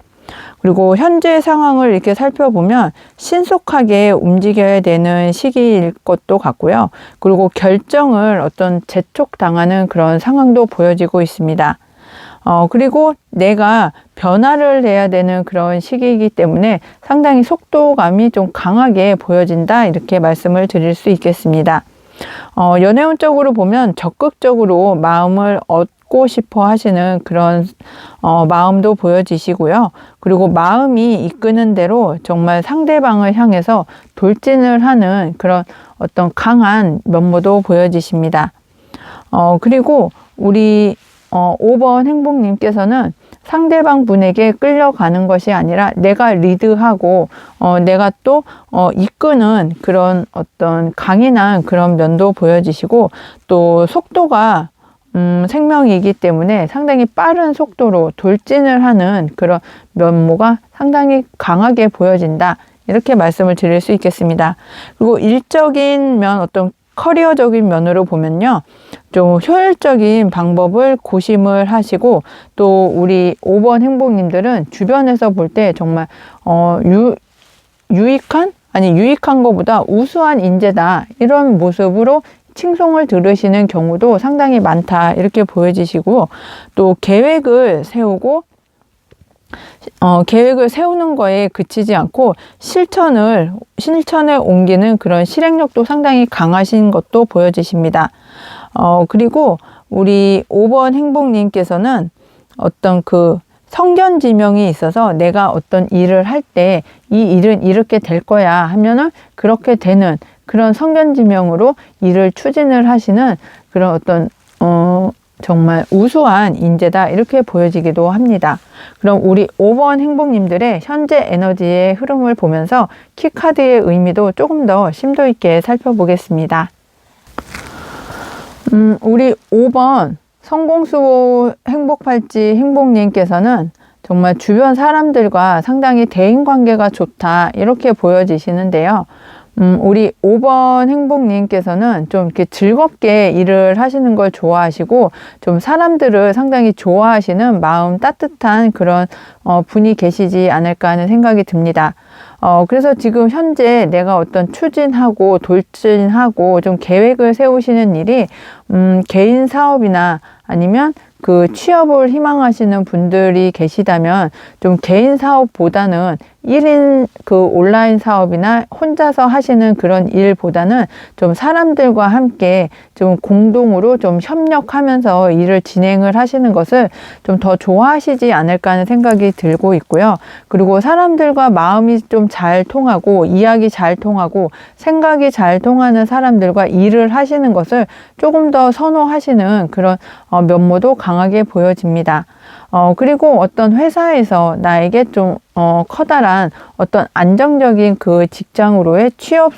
그리고 현재 상황을 이렇게 살펴보면 신속하게 움직여야 되는 시기일 것도 같고요. 그리고 결정을 어떤 재촉당하는 그런 상황도 보여지고 있습니다. 그리고 내가 변화를 해야 되는 그런 시기이기 때문에 상당히 속도감이 좀 강하게 보여진다, 이렇게 말씀을 드릴 수 있겠습니다. 연애운적으로 보면 적극적으로 마음을 얻고 싶어 하시는 그런 마음도 보여지시고요. 그리고 마음이 이끄는 대로 정말 상대방을 향해서 돌진을 하는 그런 어떤 강한 면모도 보여지십니다. 그리고 우리 5번 행복님께서는 상대방 분에게 끌려가는 것이 아니라 내가 리드하고 내가 또 이끄는 그런 어떤 강인한 그런 면도 보여지시고, 또 속도가 생명이기 때문에 상당히 빠른 속도로 돌진을 하는 그런 면모가 상당히 강하게 보여진다, 이렇게 말씀을 드릴 수 있겠습니다. 그리고 일적인 면, 어떤 커리어적인 면으로 보면요, 좀 효율적인 방법을 고심을 하시고, 또 우리 5번 행복님들은 주변에서 볼 때 정말 유익한 것보다 우수한 인재다, 이런 모습으로 칭송을 들으시는 경우도 상당히 많다, 이렇게 보여지시고, 또 계획을 세우는 거에 그치지 않고 실천에 옮기는 그런 실행력도 상당히 강하신 것도 보여지십니다. 그리고 우리 5번 행복님께서는 어떤 그 성견지명이 있어서 내가 어떤 일을 할 때 이 일은 이렇게 될 거야 하면은 그렇게 되는 그런 성견지명으로 일을 추진을 하시는 그런 어떤 정말 우수한 인재다 이렇게 보여지기도 합니다. 그럼 우리 5번 행복님들의 현재 에너지의 흐름을 보면서 키카드의 의미도 조금 더 심도 있게 살펴보겠습니다. 우리 5번 성공수호 행복팔찌 행복님께서는 정말 주변 사람들과 상당히 대인관계가 좋다 이렇게 보여지시는데요. 우리 5번 행복님께서는 좀 이렇게 즐겁게 일을 하시는 걸 좋아하시고 좀 사람들을 상당히 좋아하시는 마음 따뜻한 그런 분이 계시지 않을까 하는 생각이 듭니다. 그래서 지금 현재 내가 어떤 추진하고 돌진하고 좀 계획을 세우시는 일이 개인 사업이나 아니면 그 취업을 희망하시는 분들이 계시다면 좀 개인 사업보다는 1인 그 온라인 사업이나 혼자서 하시는 그런 일보다는 좀 사람들과 함께 좀 공동으로 좀 협력하면서 일을 진행을 하시는 것을 좀 더 좋아하시지 않을까 하는 생각이 들고 있고요. 그리고 사람들과 마음이 좀 잘 통하고 이야기 잘 통하고 생각이 잘 통하는 사람들과 일을 하시는 것을 조금 더 선호하시는 그런 면모도 강하게 보여집니다. 그리고 어떤 회사에서 나에게 좀 커다란 어떤 안정적인 그 직장으로의 취업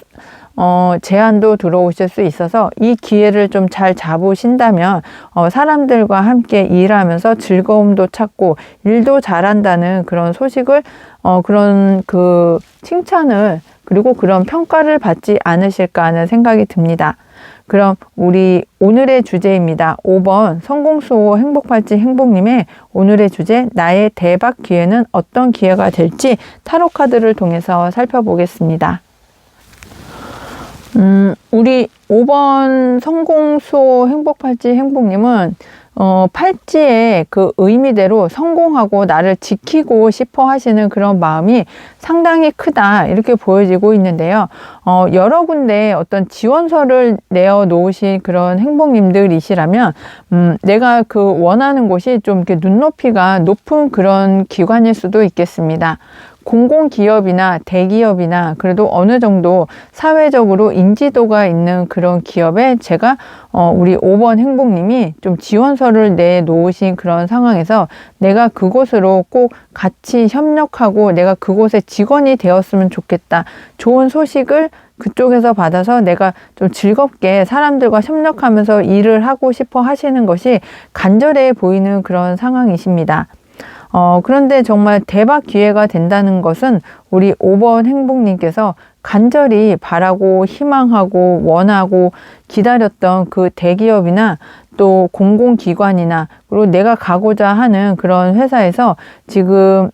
제안도 들어오실 수 있어서 이 기회를 좀 잘 잡으신다면 사람들과 함께 일하면서 즐거움도 찾고 일도 잘한다는 그런 소식을 그런 그 칭찬을 그리고 그런 평가를 받지 않으실까 하는 생각이 듭니다. 그럼 우리 오늘의 주제입니다. 5번 성공수호 행복팔찌 행복님의 오늘의 주제 나의 대박 기회는 어떤 기회가 될지 타로 카드를 통해서 살펴보겠습니다. 우리 5번 성공수호 행복팔찌 행복님은 팔찌의 그 의미대로 성공하고 나를 지키고 싶어 하시는 그런 마음이 상당히 크다 이렇게 보여지고 있는데요. 여러 군데 어떤 지원서를 내어 놓으신 그런 행복님들이시라면 내가 그 원하는 곳이 좀 이렇게 눈높이가 높은 그런 기관일 수도 있겠습니다. 공공기업이나 대기업이나 그래도 어느 정도 사회적으로 인지도가 있는 그런 기업에 제가 우리 5번 행복님이 좀 지원서를 내놓으신 그런 상황에서 내가 그곳으로 꼭 같이 협력하고 내가 그곳의 직원이 되었으면 좋겠다. 좋은 소식을 그쪽에서 받아서 내가 좀 즐겁게 사람들과 협력하면서 일을 하고 싶어 하시는 것이 간절해 보이는 그런 상황이십니다. 그런데 정말 대박 기회가 된다는 것은 우리 5번 행복님께서 간절히 바라고 희망하고 원하고 기다렸던 그 대기업이나 또 공공기관이나 그리고 내가 가고자 하는 그런 회사에서 지금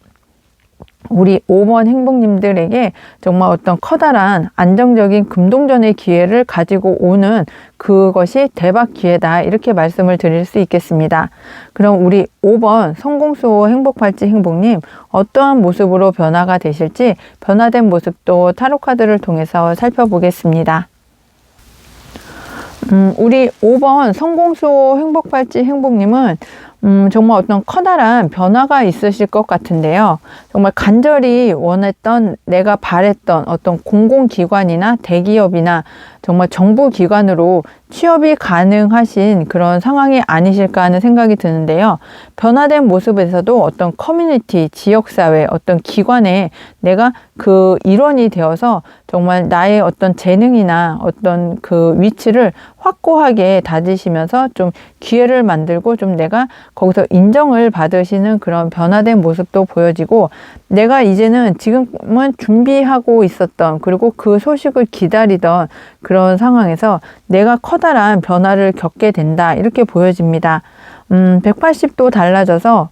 우리 5번 행복님들에게 정말 어떤 커다란 안정적인 금동전의 기회를 가지고 오는 그것이 대박 기회다 이렇게 말씀을 드릴 수 있겠습니다. 그럼 우리 5번 성공수호 행복팔찌 행복님 어떠한 모습으로 변화가 되실지 변화된 모습도 타로카드를 통해서 살펴보겠습니다. 우리 5번 성공수호 행복팔찌 행복님은 정말 어떤 커다란 변화가 있으실 것 같은데요. 정말 간절히 원했던 내가 바랬던 어떤 공공기관이나 대기업이나 정말 정부기관으로 취업이 가능하신 그런 상황이 아니실까 하는 생각이 드는데요. 변화된 모습에서도 어떤 커뮤니티, 지역사회, 어떤 기관에 내가 그 일원이 되어서 정말 나의 어떤 재능이나 어떤 그 위치를 확고하게 다지시면서 좀 기회를 만들고 좀 내가 거기서 인정을 받으시는 그런 변화된 모습도 보여지고 내가 이제는 지금은 준비하고 있었던 그리고 그 소식을 기다리던 그런 상황에서 내가 커다란 변화를 겪게 된다 이렇게 보여집니다. 180도 달라져서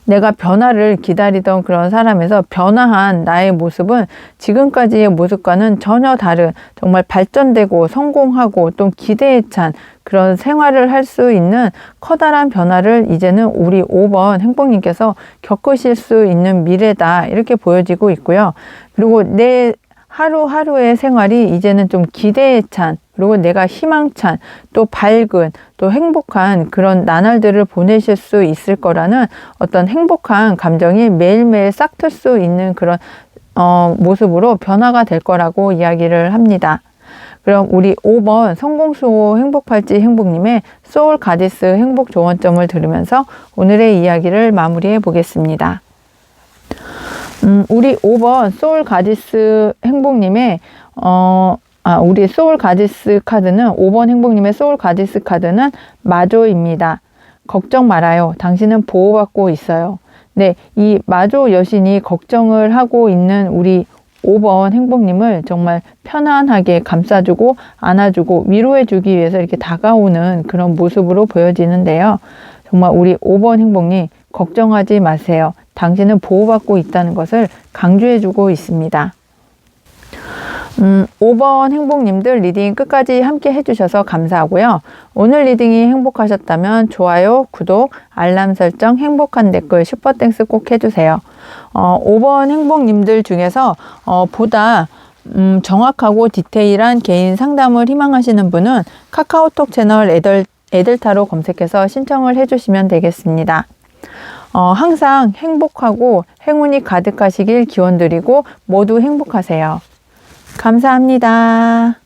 내가 변화를 기다리던 그런 사람에서 변화한 나의 모습은 지금까지의 모습과는 전혀 다른 정말 발전되고 성공하고 또 기대에 찬 그런 생활을 할 수 있는 커다란 변화를 이제는 우리 5번 행복님께서 겪으실 수 있는 미래다 이렇게 보여지고 있고요. 그리고 내 하루하루의 생활이 이제는 좀 기대에 찬 그리고 내가 희망찬 또 밝은 또 행복한 그런 나날들을 보내실 수 있을 거라는 어떤 행복한 감정이 매일매일 싹틀 수 있는 그런 모습으로 변화가 될 거라고 이야기를 합니다. 그럼 우리 5번 성공수호 행복팔찌 행복님의 소울 가디스 행복 조언점을 들으면서 오늘의 이야기를 마무리해 보겠습니다. 우리 5번 소울 가디스 행복님의 우리 소울 가디스 카드는 5번 행복님의 소울 가디스 카드는 마조입니다. 걱정 말아요. 당신은 보호받고 있어요. 네, 이 마조 여신이 걱정을 하고 있는 우리 5번 행복님을 정말 편안하게 감싸주고 안아주고 위로해주기 위해서 이렇게 다가오는 그런 모습으로 보여지는데요. 정말 우리 5번 행복님 걱정하지 마세요. 당신은 보호받고 있다는 것을 강조해주고 있습니다. 5번 행복님들 리딩 끝까지 함께 해주셔서 감사하고요. 오늘 리딩이 행복하셨다면 좋아요, 구독, 알람 설정, 행복한 댓글, 슈퍼땡스 꼭 해주세요. 5번 행복님들 중에서 보다 정확하고 디테일한 개인 상담을 희망하시는 분은 카카오톡 채널 애들타로 검색해서 신청을 해주시면 되겠습니다. 항상 행복하고 행운이 가득하시길 기원드리고 모두 행복하세요. 감사합니다.